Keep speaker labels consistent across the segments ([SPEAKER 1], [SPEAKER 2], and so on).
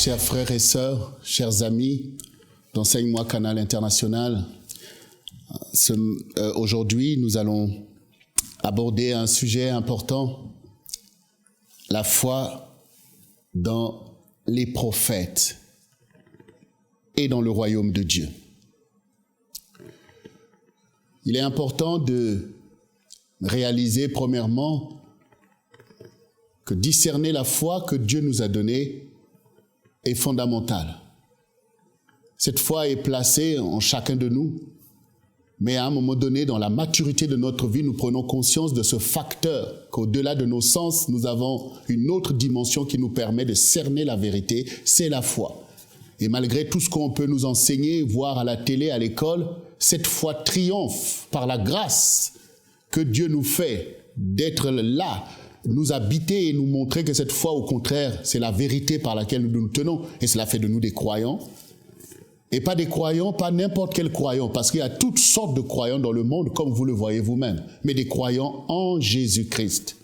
[SPEAKER 1] Chers frères et sœurs, chers amis d'Enseigne-moi Canal International, aujourd'hui nous allons aborder un sujet important, la foi dans les prophètes et dans le royaume de Dieu. Il est important de réaliser premièrement que discerner la foi que Dieu nous a donnée est fondamental. Cette foi est placée en chacun de nous, mais à un moment donné, dans la maturité de notre vie, nous prenons conscience de ce facteur qu'au-delà de nos sens, nous avons une autre dimension qui nous permet de cerner la vérité, c'est la foi. Et malgré tout ce qu'on peut nous enseigner, voir à la télé, à l'école, cette foi triomphe par la grâce que Dieu nous fait d'être là, nous habiter et nous montrer que cette foi, au contraire, c'est la vérité par laquelle nous nous tenons. Et cela fait de nous des croyants. Et pas des croyants, pas n'importe quel croyant, parce qu'il y a toutes sortes de croyants dans le monde, comme vous le voyez vous-même, mais des croyants en Jésus-Christ.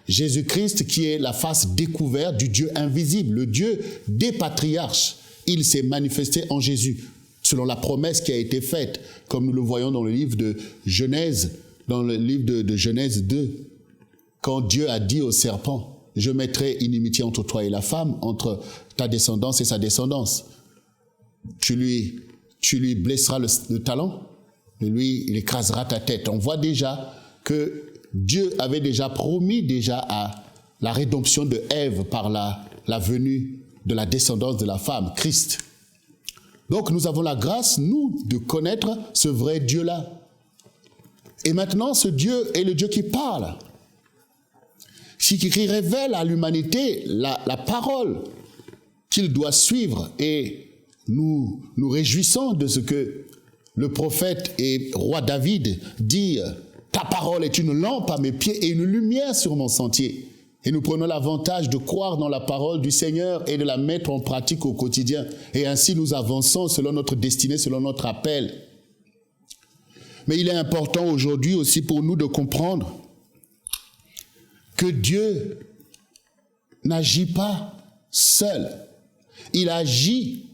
[SPEAKER 1] Jésus-Christ qui est la face découverte du Dieu invisible, le Dieu des patriarches. Il s'est manifesté en Jésus, selon la promesse qui a été faite, comme nous le voyons dans le livre de Genèse, dans le livre de Genèse 2, quand Dieu a dit au serpent, « Je mettrai inimitié entre toi et la femme, entre ta descendance et sa descendance. Tu lui blesseras le talon, et lui, il écrasera ta tête. » On voit déjà que Dieu avait déjà promis déjà à la rédemption de Ève par la venue de la descendance de la femme, Christ. Donc nous avons la grâce, nous, de connaître ce vrai Dieu-là. Et maintenant, ce Dieu est le Dieu qui parle, qui révèle à l'humanité la parole qu'il doit suivre. Et nous nous réjouissons de ce que le prophète et roi David dit « Ta parole est une lampe à mes pieds et une lumière sur mon sentier. » Et nous prenons l'avantage de croire dans la parole du Seigneur et de la mettre en pratique au quotidien. Et ainsi nous avançons selon notre destinée, selon notre appel. Mais il est important aujourd'hui aussi pour nous de comprendre que Dieu n'agit pas seul. Il agit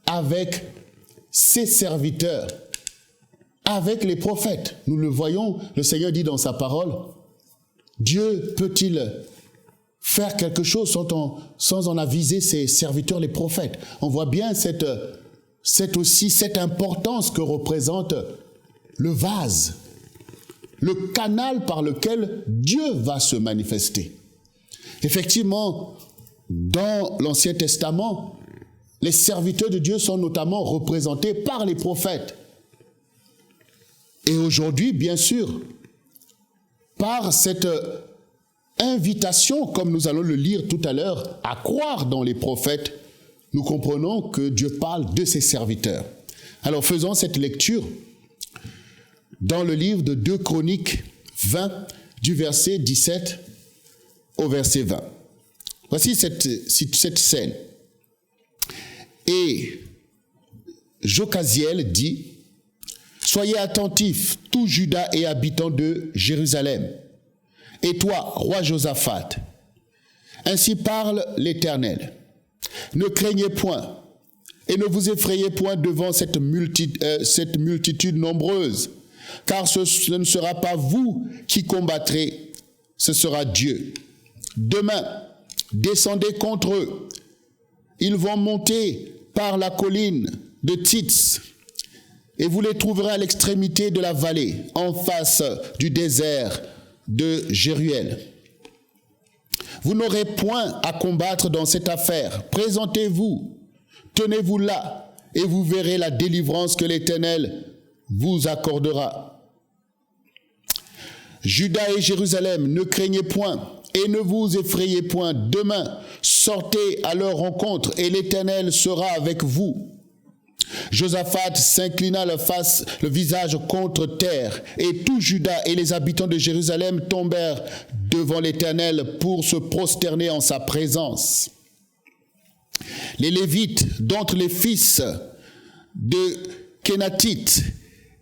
[SPEAKER 1] avec ses serviteurs, avec les prophètes. Nous le voyons, le Seigneur dit dans sa parole, Dieu peut-il faire quelque chose sans en aviser ses serviteurs, les prophètes. On voit bien cette importance que représente le vase, le canal par lequel Dieu va se manifester. Effectivement, dans l'Ancien Testament, les serviteurs de Dieu sont notamment représentés par les prophètes. Et aujourd'hui, bien sûr, par cette invitation, comme nous allons le lire tout à l'heure, à croire dans les prophètes, nous comprenons que Dieu parle de ses serviteurs. Alors faisons cette lecture dans le livre de 2 Chroniques 20, du verset 17 au verset 20. Voici cette scène. Et Jocaziel dit, « Soyez attentifs, tout Juda et habitants de Jérusalem, et toi, roi Josaphat, ainsi parle l'Éternel. Ne craignez point, et ne vous effrayez point devant cette multitude nombreuse, car ce ne sera pas vous qui combattrez, ce sera Dieu. Demain, descendez contre eux. Ils vont monter par la colline de Tits, et vous les trouverez à l'extrémité de la vallée, en face du désert de Jéruel. Vous n'aurez point à combattre dans cette affaire. Présentez-vous, tenez-vous là, et vous verrez la délivrance que l'Éternel vous accordera. Juda et Jérusalem, ne craignez point et ne vous effrayez point. Demain, sortez à leur rencontre et l'Éternel sera avec vous. Josaphat s'inclina le visage contre terre, et tout Juda et les habitants de Jérusalem tombèrent devant l'Éternel pour se prosterner en sa présence. Les Lévites, d'entre les fils de Kénathites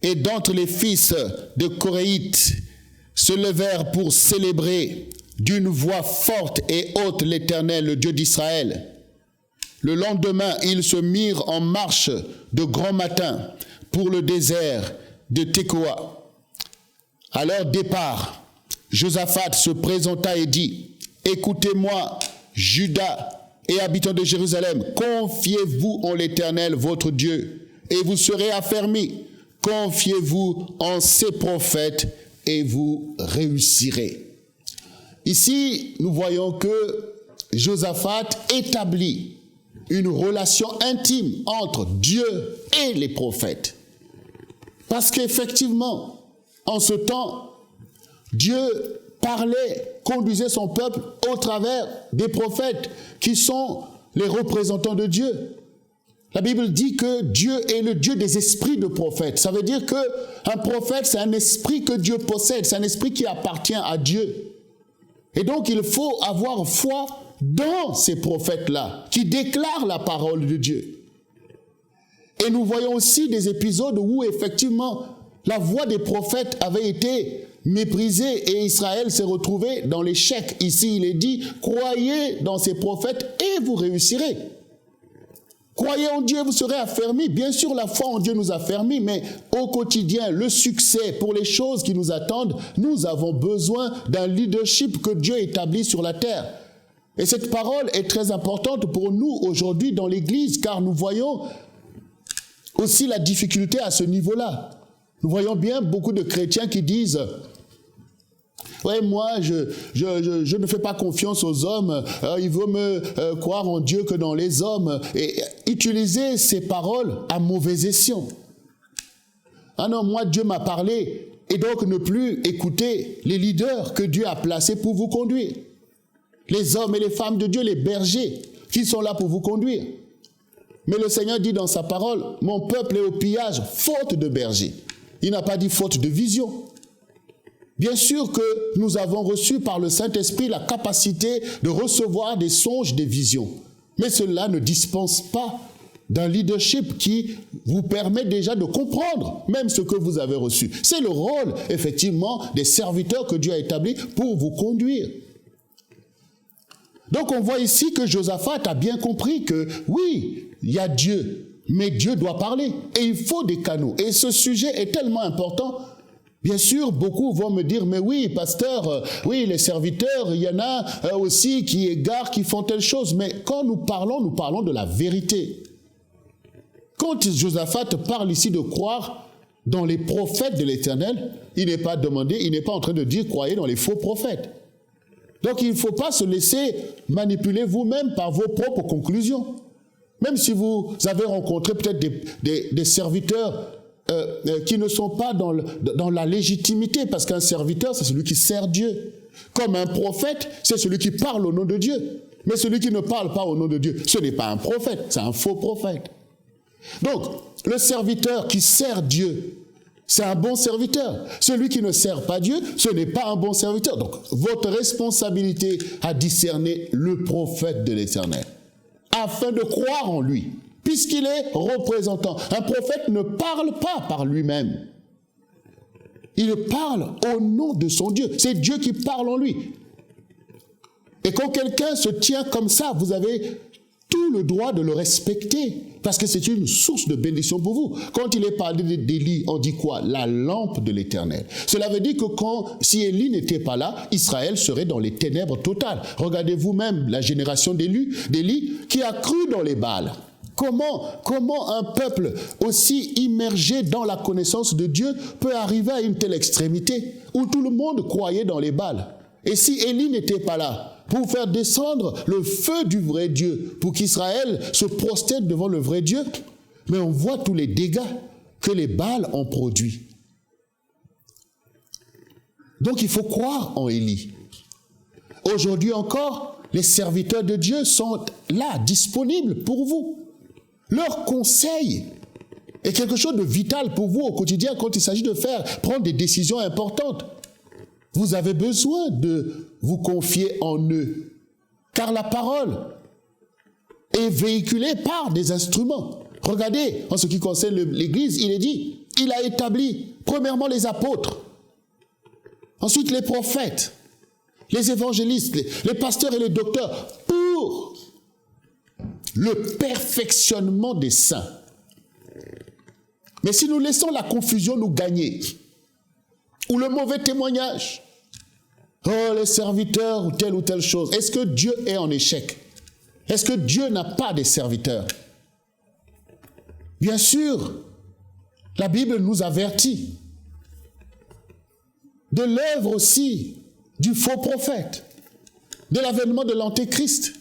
[SPEAKER 1] et d'entre les fils de Coréites, se levèrent pour célébrer d'une voix forte et haute l'Éternel, le Dieu d'Israël. Le lendemain, ils se mirent en marche de grand matin pour le désert de Tekoa. À leur départ, Josaphat se présenta et dit, « Écoutez-moi, Juda et habitants de Jérusalem, confiez-vous en l'Éternel, votre Dieu, et vous serez affermis. Confiez-vous en ses prophètes et vous réussirez. » Ici, nous voyons que Josaphat établit une relation intime entre Dieu et les prophètes. Parce qu'effectivement, en ce temps, Dieu parlait, conduisait son peuple au travers des prophètes qui sont les représentants de Dieu. La Bible dit que Dieu est le Dieu des esprits de prophètes. Ça veut dire qu'un prophète, c'est un esprit que Dieu possède, c'est un esprit qui appartient à Dieu. Et donc, il faut avoir foi dans ces prophètes-là, qui déclarent la parole de Dieu. Et nous voyons aussi des épisodes où, effectivement, la voix des prophètes avait été méprisée et Israël s'est retrouvé dans l'échec. Ici, il est dit, croyez dans ces prophètes et vous réussirez. Croyez en Dieu, vous serez affermis. Bien sûr, la foi en Dieu nous affermit, mais au quotidien, le succès pour les choses qui nous attendent, nous avons besoin d'un leadership que Dieu établit sur la terre. Et cette parole est très importante pour nous aujourd'hui dans l'Église, car nous voyons aussi la difficulté à ce niveau-là. Nous voyons bien beaucoup de chrétiens qui disent « Ouais, moi, je ne fais pas confiance aux hommes, il vaut me croire en Dieu que dans les hommes. » Et utiliser ces paroles à mauvais escient. Ah non, moi, Dieu m'a parlé, et donc ne plus écouter les leaders que Dieu a placés pour vous conduire. Les hommes et les femmes de Dieu, les bergers, qui sont là pour vous conduire. Mais le Seigneur dit dans sa parole, « Mon peuple est au pillage, faute de berger. » Il n'a pas dit faute de vision. Bien sûr que nous avons reçu par le Saint-Esprit la capacité de recevoir des songes, des visions. Mais cela ne dispense pas d'un leadership qui vous permet déjà de comprendre même ce que vous avez reçu. C'est le rôle, effectivement, des serviteurs que Dieu a établis pour vous conduire. Donc on voit ici que Josaphat a bien compris que oui, il y a Dieu, mais Dieu doit parler et il faut des canaux. Et ce sujet est tellement important. Bien sûr, beaucoup vont me dire, mais oui, pasteur, oui, les serviteurs, il y en a aussi qui égarent, qui font telle chose. Mais quand nous parlons de la vérité. Quand Josaphat parle ici de croire dans les prophètes de l'Éternel, il n'est pas en train de dire croyez dans les faux prophètes. Donc il ne faut pas se laisser manipuler vous-même par vos propres conclusions. Même si vous avez rencontré peut-être des serviteurs qui ne sont pas dans la légitimité, parce qu'un serviteur, c'est celui qui sert Dieu. Comme un prophète, c'est celui qui parle au nom de Dieu. Mais celui qui ne parle pas au nom de Dieu, ce n'est pas un prophète, c'est un faux prophète. Donc, le serviteur qui sert Dieu, c'est un bon serviteur. Celui qui ne sert pas Dieu, ce n'est pas un bon serviteur. Donc, votre responsabilité à discerner le prophète de l'Éternel, afin de croire en lui, puisqu'il est représentant. Un prophète ne parle pas par lui-même. Il parle au nom de son Dieu. C'est Dieu qui parle en lui. Et quand quelqu'un se tient comme ça, vous avez tout le droit de le respecter, parce que c'est une source de bénédiction pour vous. Quand il est parlé d'Élie, on dit quoi? La lampe de l'Éternel. Cela veut dire que si Élie n'était pas là, Israël serait dans les ténèbres totales. Regardez vous-même la génération d'Élie qui a cru dans les Baals. Comment un peuple aussi immergé dans la connaissance de Dieu peut arriver à une telle extrémité où tout le monde croyait dans les Baals? Et si Élie n'était pas là pour faire descendre le feu du vrai Dieu, pour qu'Israël se prosterne devant le vrai Dieu, mais on voit tous les dégâts que les Baals ont produits. Donc il faut croire en Élie. Aujourd'hui encore, les serviteurs de Dieu sont là, disponibles pour vous. Leur conseil est quelque chose de vital pour vous au quotidien quand il s'agit de prendre des décisions importantes. Vous avez besoin de vous confier en eux, car la parole est véhiculée par des instruments. Regardez, en ce qui concerne l'Église, il est dit, il a établi premièrement les apôtres, ensuite les prophètes, les évangélistes, les pasteurs et les docteurs, pour le perfectionnement des saints. Mais si nous laissons la confusion nous gagner, ou le mauvais témoignage, oh les serviteurs ou telle chose, est-ce que Dieu est en échec? Est-ce que Dieu n'a pas de serviteurs? Bien sûr, la Bible nous avertit de l'œuvre aussi du faux prophète, de l'avènement de l'antéchrist.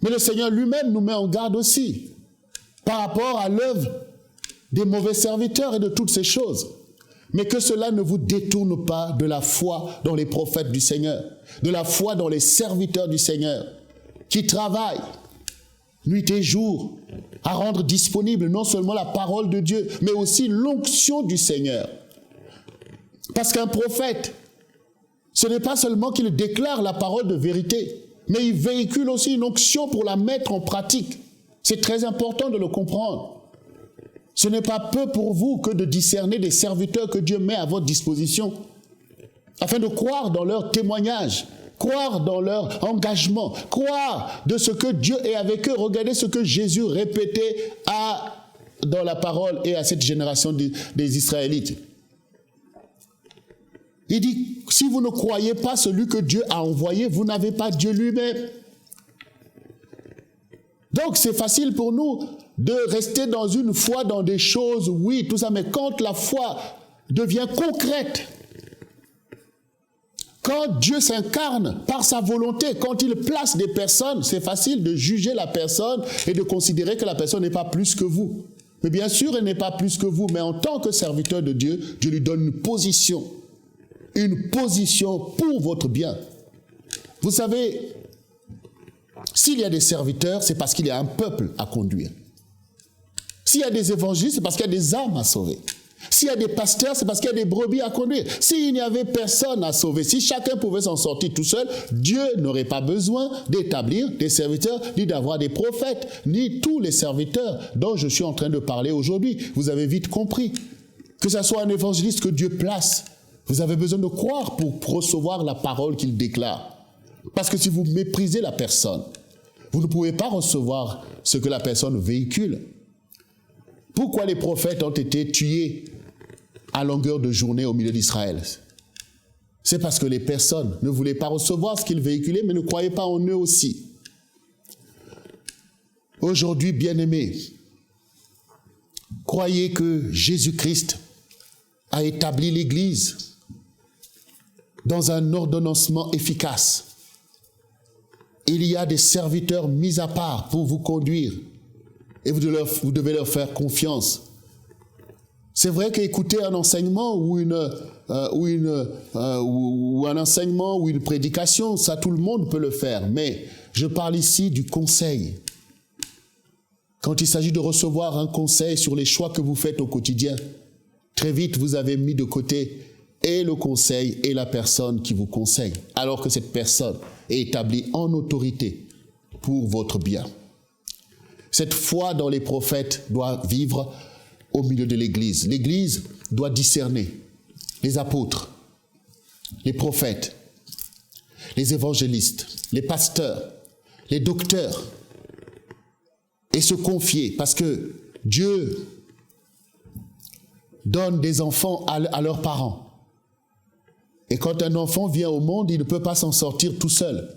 [SPEAKER 1] Mais le Seigneur lui-même nous met en garde aussi par rapport à l'œuvre des mauvais serviteurs et de toutes ces choses. Mais que cela ne vous détourne pas de la foi dans les prophètes du Seigneur, de la foi dans les serviteurs du Seigneur, qui travaillent nuit et jour à rendre disponible non seulement la parole de Dieu, mais aussi l'onction du Seigneur. Parce qu'un prophète, ce n'est pas seulement qu'il déclare la parole de vérité, mais il véhicule aussi une onction pour la mettre en pratique. C'est très important de le comprendre. Ce n'est pas peu pour vous que de discerner des serviteurs que Dieu met à votre disposition, afin de croire dans leur témoignage, croire dans leur engagement, croire de ce que Dieu est avec eux. Regardez ce que Jésus répétait dans la parole et à cette génération des Israélites. Il dit, si vous ne croyez pas celui que Dieu a envoyé, vous n'avez pas Dieu lui-même. Donc c'est facile pour nous de rester dans une foi, dans des choses, oui, tout ça, mais quand la foi devient concrète, quand Dieu s'incarne par sa volonté, quand il place des personnes, c'est facile de juger la personne et de considérer que la personne n'est pas plus que vous. Mais bien sûr, elle n'est pas plus que vous, mais en tant que serviteur de Dieu, Dieu lui donne une position pour votre bien. Vous savez, s'il y a des serviteurs, c'est parce qu'il y a un peuple à conduire. S'il y a des évangélistes, c'est parce qu'il y a des âmes à sauver. S'il y a des pasteurs, c'est parce qu'il y a des brebis à conduire. S'il n'y avait personne à sauver, si chacun pouvait s'en sortir tout seul, Dieu n'aurait pas besoin d'établir des serviteurs, ni d'avoir des prophètes, ni tous les serviteurs dont je suis en train de parler aujourd'hui. Vous avez vite compris. Que ce soit un évangéliste que Dieu place, vous avez besoin de croire pour recevoir la parole qu'il déclare. Parce que si vous méprisez la personne, vous ne pouvez pas recevoir ce que la personne véhicule. Pourquoi les prophètes ont été tués à longueur de journée au milieu d'Israël? C'est parce que les personnes ne voulaient pas recevoir ce qu'ils véhiculaient, mais ne croyaient pas en eux aussi. Aujourd'hui, bien-aimés, croyez que Jésus-Christ a établi l'Église dans un ordonnancement efficace. Il y a des serviteurs mis à part pour vous conduire. Et vous devez leur faire confiance. C'est vrai qu'écouter un enseignement ou un enseignement ou une prédication, ça tout le monde peut le faire. Mais je parle ici du conseil. Quand il s'agit de recevoir un conseil sur les choix que vous faites au quotidien, très vite vous avez mis de côté et le conseil et la personne qui vous conseille, alors que cette personne est établie en autorité pour votre bien. Cette foi dans les prophètes doit vivre au milieu de l'Église. L'Église doit discerner les apôtres, les prophètes, les évangélistes, les pasteurs, les docteurs, et se confier, parce que Dieu donne des enfants à leurs parents. Et quand un enfant vient au monde, il ne peut pas s'en sortir tout seul.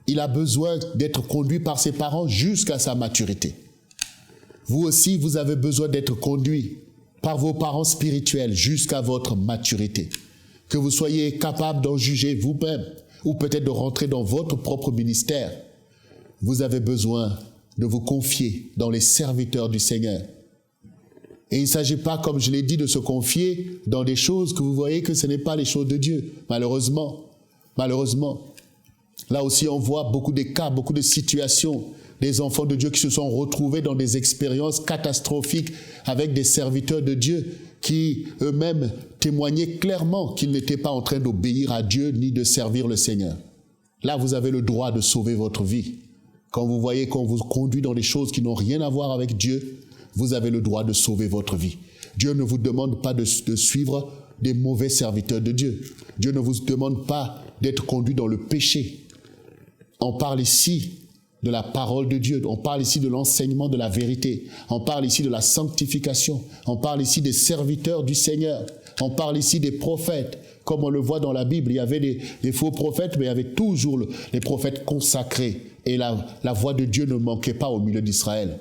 [SPEAKER 1] Il a besoin d'être conduit par ses parents jusqu'à sa maturité. Vous aussi, vous avez besoin d'être conduit par vos parents spirituels jusqu'à votre maturité. Que vous soyez capable d'en juger vous-même ou peut-être de rentrer dans votre propre ministère. Vous avez besoin de vous confier dans les serviteurs du Seigneur. Et il ne s'agit pas, comme je l'ai dit, de se confier dans des choses que vous voyez que ce n'est pas les choses de Dieu. Malheureusement. Là aussi, on voit beaucoup de cas, beaucoup de situations, des enfants de Dieu qui se sont retrouvés dans des expériences catastrophiques avec des serviteurs de Dieu qui eux-mêmes témoignaient clairement qu'ils n'étaient pas en train d'obéir à Dieu ni de servir le Seigneur. Là, vous avez le droit de sauver votre vie. Quand vous voyez qu'on vous conduit dans des choses qui n'ont rien à voir avec Dieu, vous avez le droit de sauver votre vie. Dieu ne vous demande pas de suivre des mauvais serviteurs de Dieu. Dieu ne vous demande pas d'être conduit dans le péché. On parle ici de la parole de Dieu. On parle ici de l'enseignement de la vérité. On parle ici de la sanctification. On parle ici des serviteurs du Seigneur. On parle ici des prophètes. Comme on le voit dans la Bible, il y avait des faux prophètes, mais il y avait toujours les prophètes consacrés. Et la voix de Dieu ne manquait pas au milieu d'Israël.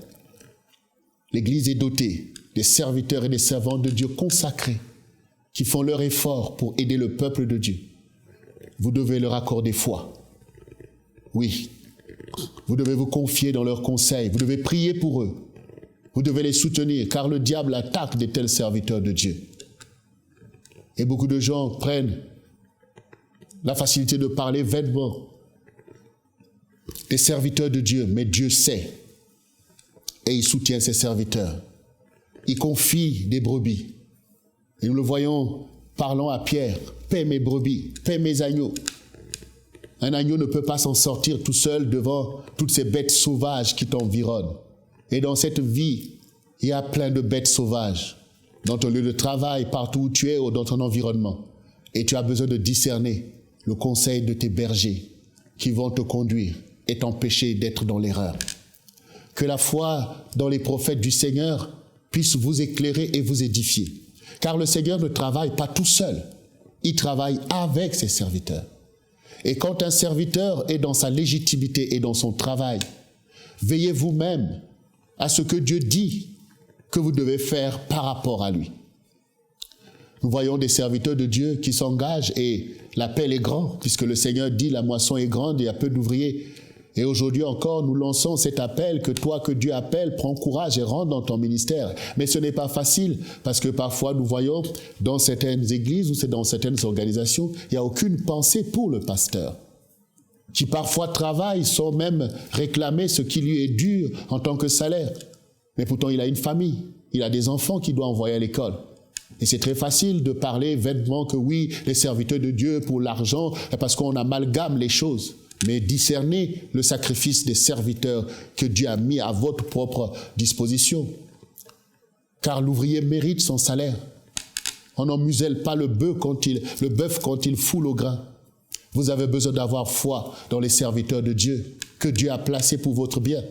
[SPEAKER 1] L'Église est dotée des serviteurs et des servantes de Dieu consacrés qui font leur effort pour aider le peuple de Dieu. Vous devez leur accorder foi. Oui. Vous devez vous confier dans leurs conseils. Vous devez prier pour eux. Vous devez les soutenir, car le diable attaque de tels serviteurs de Dieu. Et beaucoup de gens prennent la facilité de parler vainement des serviteurs de Dieu, mais Dieu sait. Et il soutient ses serviteurs. Il confie des brebis. Et nous le voyons parlant à Pierre. Paie mes brebis, paie mes agneaux. Un agneau ne peut pas s'en sortir tout seul devant toutes ces bêtes sauvages qui t'environnent. Et dans cette vie, il y a plein de bêtes sauvages. Dans ton lieu de travail, partout où tu es ou dans ton environnement. Et tu as besoin de discerner le conseil de tes bergers qui vont te conduire et t'empêcher d'être dans l'erreur. Que la foi dans les prophètes du Seigneur puisse vous éclairer et vous édifier. Car le Seigneur ne travaille pas tout seul. Il travaille avec ses serviteurs. Et quand un serviteur est dans sa légitimité et dans son travail, veillez vous-même à ce que Dieu dit que vous devez faire par rapport à lui. Nous voyons des serviteurs de Dieu qui s'engagent et l'appel est grand, puisque le Seigneur dit la moisson est grande et il y a peu d'ouvriers. Et aujourd'hui encore, nous lançons cet appel que toi, que Dieu appelle, prends courage et rentre dans ton ministère. Mais ce n'est pas facile, parce que parfois nous voyons dans certaines églises ou dans certaines organisations, il n'y a aucune pensée pour le pasteur, qui parfois travaille sans même réclamer ce qui lui est dû en tant que salaire. Mais pourtant, il a une famille, il a des enfants qu'il doit envoyer à l'école. Et c'est très facile de parler vainement que oui, les serviteurs de Dieu pour l'argent, parce qu'on amalgame les choses. Mais discernez le sacrifice des serviteurs que Dieu a mis à votre propre disposition. Car l'ouvrier mérite son salaire. On n'en muselle pas le bœuf quand il foule au grain. Vous avez besoin d'avoir foi dans les serviteurs de Dieu que Dieu a placés pour votre bien.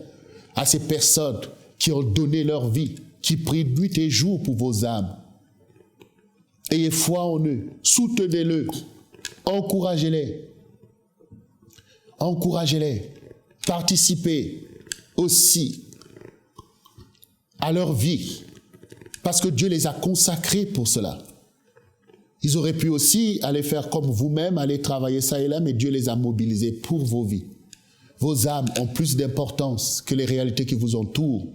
[SPEAKER 1] À ces personnes qui ont donné leur vie, qui prient nuit et jour pour vos âmes. Ayez foi en eux, soutenez-le, encouragez-les. Encouragez-les, participez aussi à leur vie, parce que Dieu les a consacrés pour cela. Ils auraient pu aussi aller faire comme vous-même, aller travailler ça et là, mais Dieu les a mobilisés pour vos vies. Vos âmes ont plus d'importance que les réalités qui vous entourent.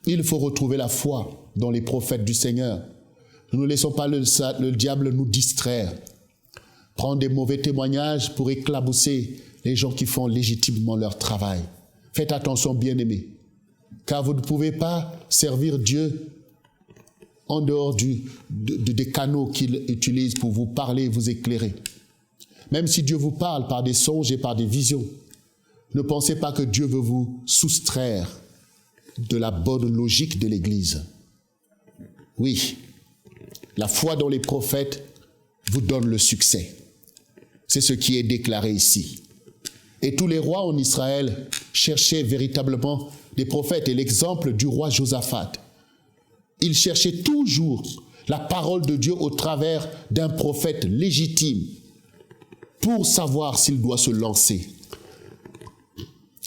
[SPEAKER 1] Il faut retrouver la foi dans les prophètes du Seigneur. Nous ne laissons pas le diable nous distraire, prendre des mauvais témoignages pour éclabousser les gens qui font légitimement leur travail. Faites attention, bien-aimés, car vous ne pouvez pas servir Dieu en dehors des canaux qu'il utilise pour vous parler et vous éclairer. Même si Dieu vous parle par des songes et par des visions, ne pensez pas que Dieu veut vous soustraire de la bonne logique de l'Église. Oui, la foi dans les prophètes vous donne le succès. C'est ce qui est déclaré ici. Et tous les rois en Israël cherchaient véritablement des prophètes. Et l'exemple du roi Josaphat, il cherchait toujours la parole de Dieu au travers d'un prophète légitime pour savoir s'il doit se lancer.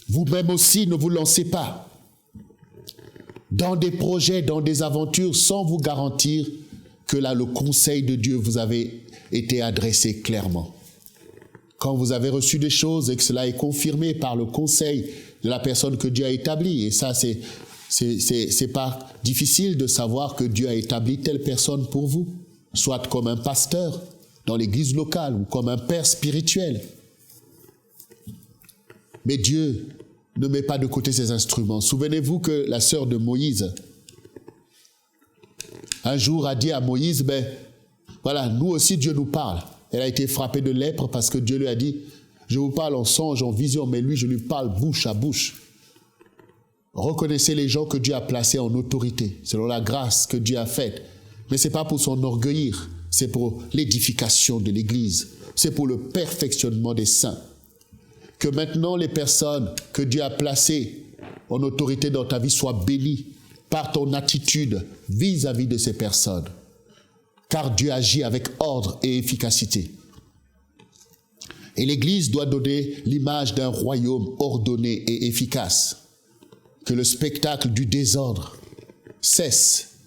[SPEAKER 1] Vous-même aussi, ne vous lancez pas dans des projets, dans des aventures, sans vous garantir que là, le conseil de Dieu vous avait été adressé clairement. Quand vous avez reçu des choses et que cela est confirmé par le conseil de la personne que Dieu a établie, et ça, c'est pas difficile de savoir que Dieu a établi telle personne pour vous, soit comme un pasteur dans l'église locale ou comme un père spirituel. Mais Dieu ne met pas de côté ses instruments. Souvenez-vous que la sœur de Moïse, un jour a dit à Moïse, voilà, nous aussi Dieu nous parle. Elle a été frappée de lèpre parce que Dieu lui a dit, je vous parle en songe, en vision, mais lui, je lui parle bouche à bouche. Reconnaissez les gens que Dieu a placés en autorité, selon la grâce que Dieu a faite. Mais ce n'est pas pour s'enorgueillir, c'est pour l'édification de l'Église. C'est pour le perfectionnement des saints. que maintenant les personnes que Dieu a placées en autorité dans ta vie soient bénies par ton attitude vis-à-vis de ces personnes. Car Dieu agit avec ordre et efficacité. Et l'Église doit donner l'image d'un royaume ordonné et efficace. Que le spectacle du désordre cesse,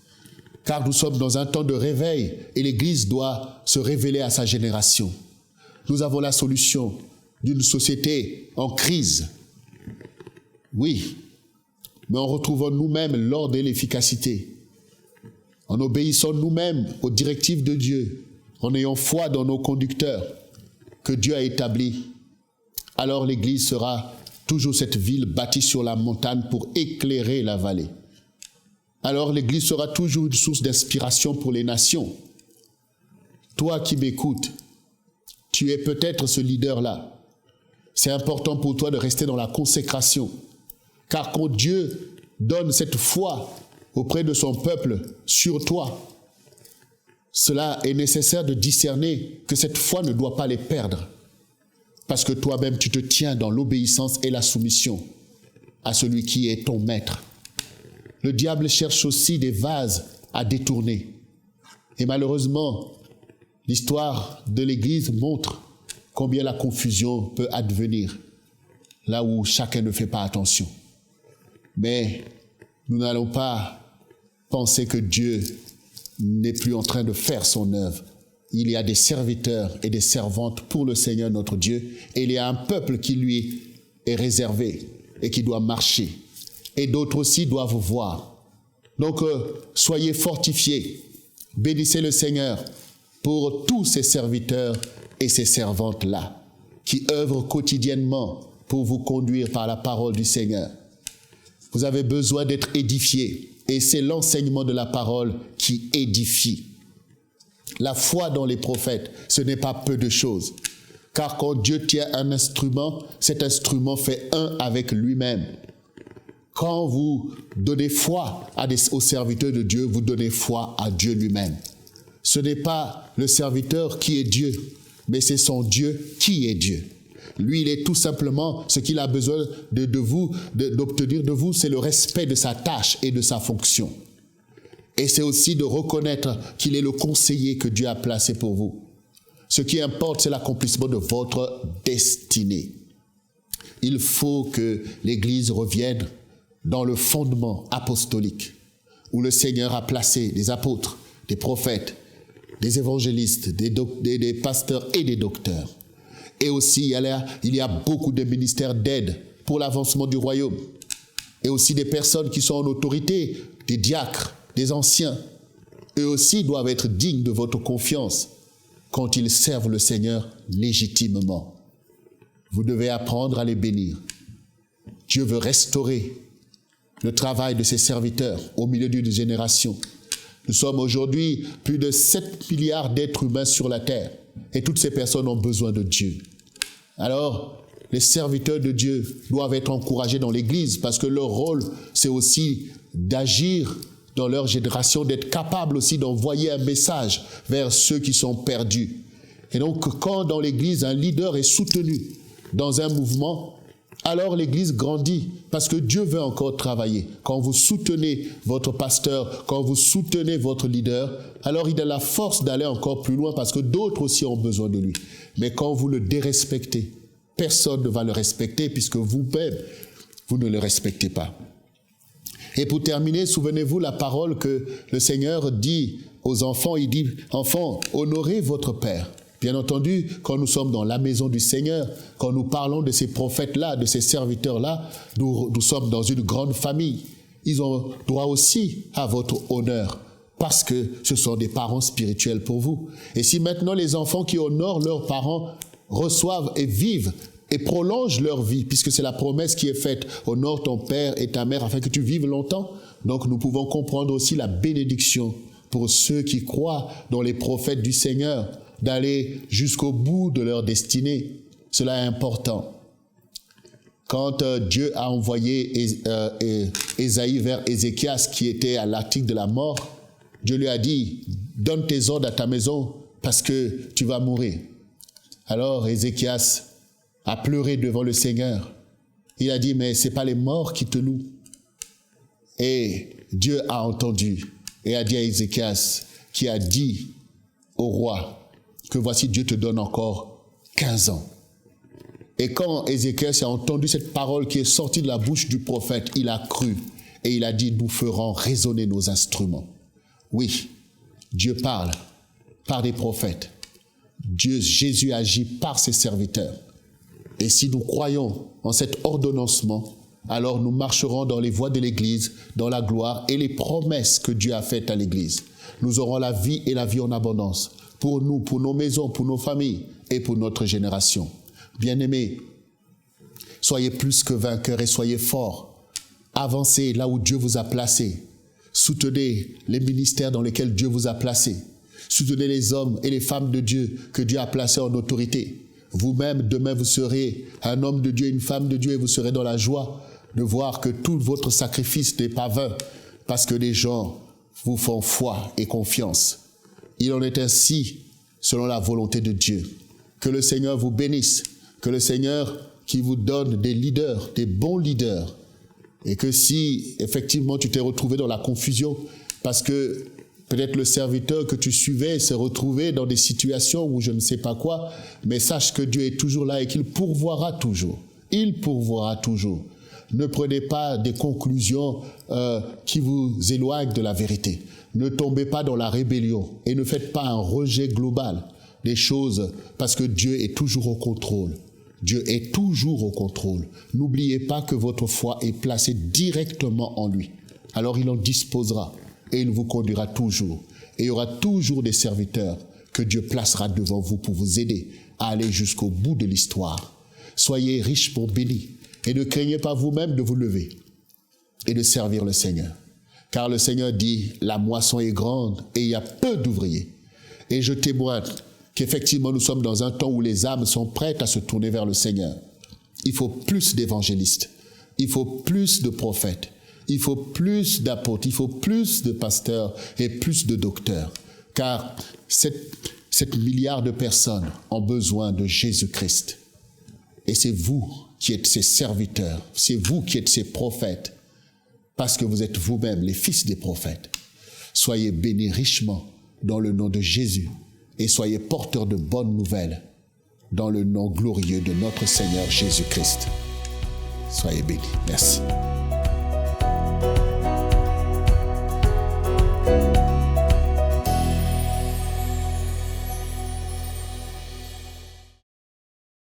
[SPEAKER 1] car nous sommes dans un temps de réveil et l'Église doit se révéler à sa génération. Nous avons la solution d'une société en crise. Oui, mais en retrouvant nous-mêmes l'ordre et l'efficacité, en obéissant nous-mêmes aux directives de Dieu, en ayant foi dans nos conducteurs que Dieu a établis, alors l'Église sera toujours cette ville bâtie sur la montagne pour éclairer la vallée. Alors l'Église sera toujours une source d'inspiration pour les nations. Toi qui m'écoutes, tu es peut-être ce leader-là. C'est important pour toi de rester dans la consécration. Car quand Dieu donne cette foi auprès de son peuple sur toi, cela est nécessaire de discerner que cette foi ne doit pas les perdre. Parce que toi-même, tu te tiens dans l'obéissance et la soumission à celui qui est ton maître. Le diable cherche aussi des vases à détourner. Et malheureusement, l'histoire de l'Église montre combien la confusion peut advenir là où chacun ne fait pas attention. Mais nous n'allons pas penser que Dieu n'est plus en train de faire son œuvre. Il y a des serviteurs et des servantes pour le Seigneur notre Dieu, et il y a un peuple qui lui est réservé et qui doit marcher. Et d'autres aussi doivent voir. Donc, soyez fortifiés. Bénissez le Seigneur pour tous ces serviteurs et ces servantes-là qui œuvrent quotidiennement pour vous conduire par la parole du Seigneur. Vous avez besoin d'être édifiés et c'est l'enseignement de la parole qui édifie. La foi dans les prophètes, ce n'est pas peu de choses. Car quand Dieu tient un instrument, cet instrument fait un avec lui-même. Quand vous donnez foi aux serviteurs de Dieu, vous donnez foi à Dieu lui-même. Ce n'est pas le serviteur qui est Dieu, mais c'est son Dieu qui est Dieu. Lui, il est tout simplement, ce qu'il a besoin d'obtenir de vous, c'est le respect de sa tâche et de sa fonction. Et c'est aussi de reconnaître qu'il est le conseiller que Dieu a placé pour vous. Ce qui importe, c'est l'accomplissement de votre destinée. Il faut que l'Église revienne dans le fondement apostolique, où le Seigneur a placé des apôtres, des prophètes, des évangélistes, des pasteurs et des docteurs. Et aussi, il y a beaucoup de ministères d'aide pour l'avancement du royaume. Et aussi des personnes qui sont en autorité, des diacres, des anciens. Eux aussi doivent être dignes de votre confiance quand ils servent le Seigneur légitimement. Vous devez apprendre à les bénir. Dieu veut restaurer le travail de ses serviteurs au milieu d'une génération. Nous sommes aujourd'hui plus de 7 milliards d'êtres humains sur la terre et toutes ces personnes ont besoin de Dieu. Alors, les serviteurs de Dieu doivent être encouragés dans l'Église parce que leur rôle, c'est aussi d'agir dans leur génération, d'être capables aussi d'envoyer un message vers ceux qui sont perdus. Et donc, quand dans l'Église, un leader est soutenu dans un mouvement, alors l'Église grandit parce que Dieu veut encore travailler. Quand vous soutenez votre pasteur, quand vous soutenez votre leader, alors il a la force d'aller encore plus loin parce que d'autres aussi ont besoin de lui. Mais quand vous le dérespectez, personne ne va le respecter puisque vous-même, vous ne le respectez pas. Et pour terminer, souvenez-vous la parole que le Seigneur dit aux enfants. Il dit, « Enfants, honorez votre Père ». Bien entendu, quand nous sommes dans la maison du Seigneur, quand nous parlons de ces prophètes-là, de ces serviteurs-là, nous sommes dans une grande famille. Ils ont droit aussi à votre honneur parce que ce sont des parents spirituels pour vous. Et si maintenant les enfants qui honorent leurs parents reçoivent et vivent et prolongent leur vie, puisque c'est la promesse qui est faite, honore ton père et ta mère afin que tu vives longtemps, donc nous pouvons comprendre aussi la bénédiction pour ceux qui croient dans les prophètes du Seigneur, d'aller jusqu'au bout de leur destinée. Cela est important. Quand Dieu a envoyé Ésaïe vers Ézéchias, qui était à l'article de la mort, Dieu lui a dit, « Donne tes ordres à ta maison parce que tu vas mourir. » Alors Ézéchias a pleuré devant le Seigneur. Il a dit, mais ce n'est pas les morts qui te louent. Et Dieu a entendu et a dit à Ézéchias, qui a dit au roi, que voici Dieu te donne encore 15 ans. Et quand Ézéchias a entendu cette parole qui est sortie de la bouche du prophète, il a cru et il a dit, nous ferons résonner nos instruments. Oui, Dieu parle par des prophètes. Jésus agit par ses serviteurs. Et si nous croyons en cet ordonnancement, alors nous marcherons dans les voies de l'Église, dans la gloire et les promesses que Dieu a faites à l'Église. Nous aurons la vie et la vie en abondance pour nous, pour nos maisons, pour nos familles et pour notre génération. Bien-aimés, soyez plus que vainqueurs et soyez forts. Avancez là où Dieu vous a placé. Soutenez les ministères dans lesquels Dieu vous a placé. Soutenez les hommes et les femmes de Dieu que Dieu a placés en autorité. Vous-même, demain, vous serez un homme de Dieu, une femme de Dieu, et vous serez dans la joie de voir que tout votre sacrifice n'est pas vain, parce que les gens vous font foi et confiance. Il en est ainsi selon la volonté de Dieu. Que le Seigneur vous bénisse, que le Seigneur qui vous donne des leaders, des bons leaders, et que si effectivement tu t'es retrouvé dans la confusion, parce que peut-être le serviteur que tu suivais s'est retrouvé dans des situations où je ne sais pas quoi, mais sache que Dieu est toujours là et qu'il pourvoira toujours. Il pourvoira toujours. Ne prenez pas des conclusions qui vous éloignent de la vérité. Ne tombez pas dans la rébellion et ne faites pas un rejet global des choses parce que Dieu est toujours au contrôle. Dieu est toujours au contrôle. N'oubliez pas que votre foi est placée directement en lui. Alors il en disposera. Et il vous conduira toujours. Et il y aura toujours des serviteurs que Dieu placera devant vous pour vous aider à aller jusqu'au bout de l'histoire. Soyez riches pour bénis et ne craignez pas vous-même de vous lever et de servir le Seigneur. Car le Seigneur dit, la moisson est grande et il y a peu d'ouvriers. Et je témoigne qu'effectivement nous sommes dans un temps où les âmes sont prêtes à se tourner vers le Seigneur. Il faut plus d'évangélistes, il faut plus de prophètes. Il faut plus d'apôtres, il faut plus de pasteurs et plus de docteurs. Car 7 milliards de personnes ont besoin de Jésus-Christ. Et c'est vous qui êtes ses serviteurs, c'est vous qui êtes ses prophètes, parce que vous êtes vous-même les fils des prophètes. Soyez bénis richement dans le nom de Jésus et soyez porteurs de bonnes nouvelles dans le nom glorieux de notre Seigneur Jésus-Christ. Soyez bénis. Merci.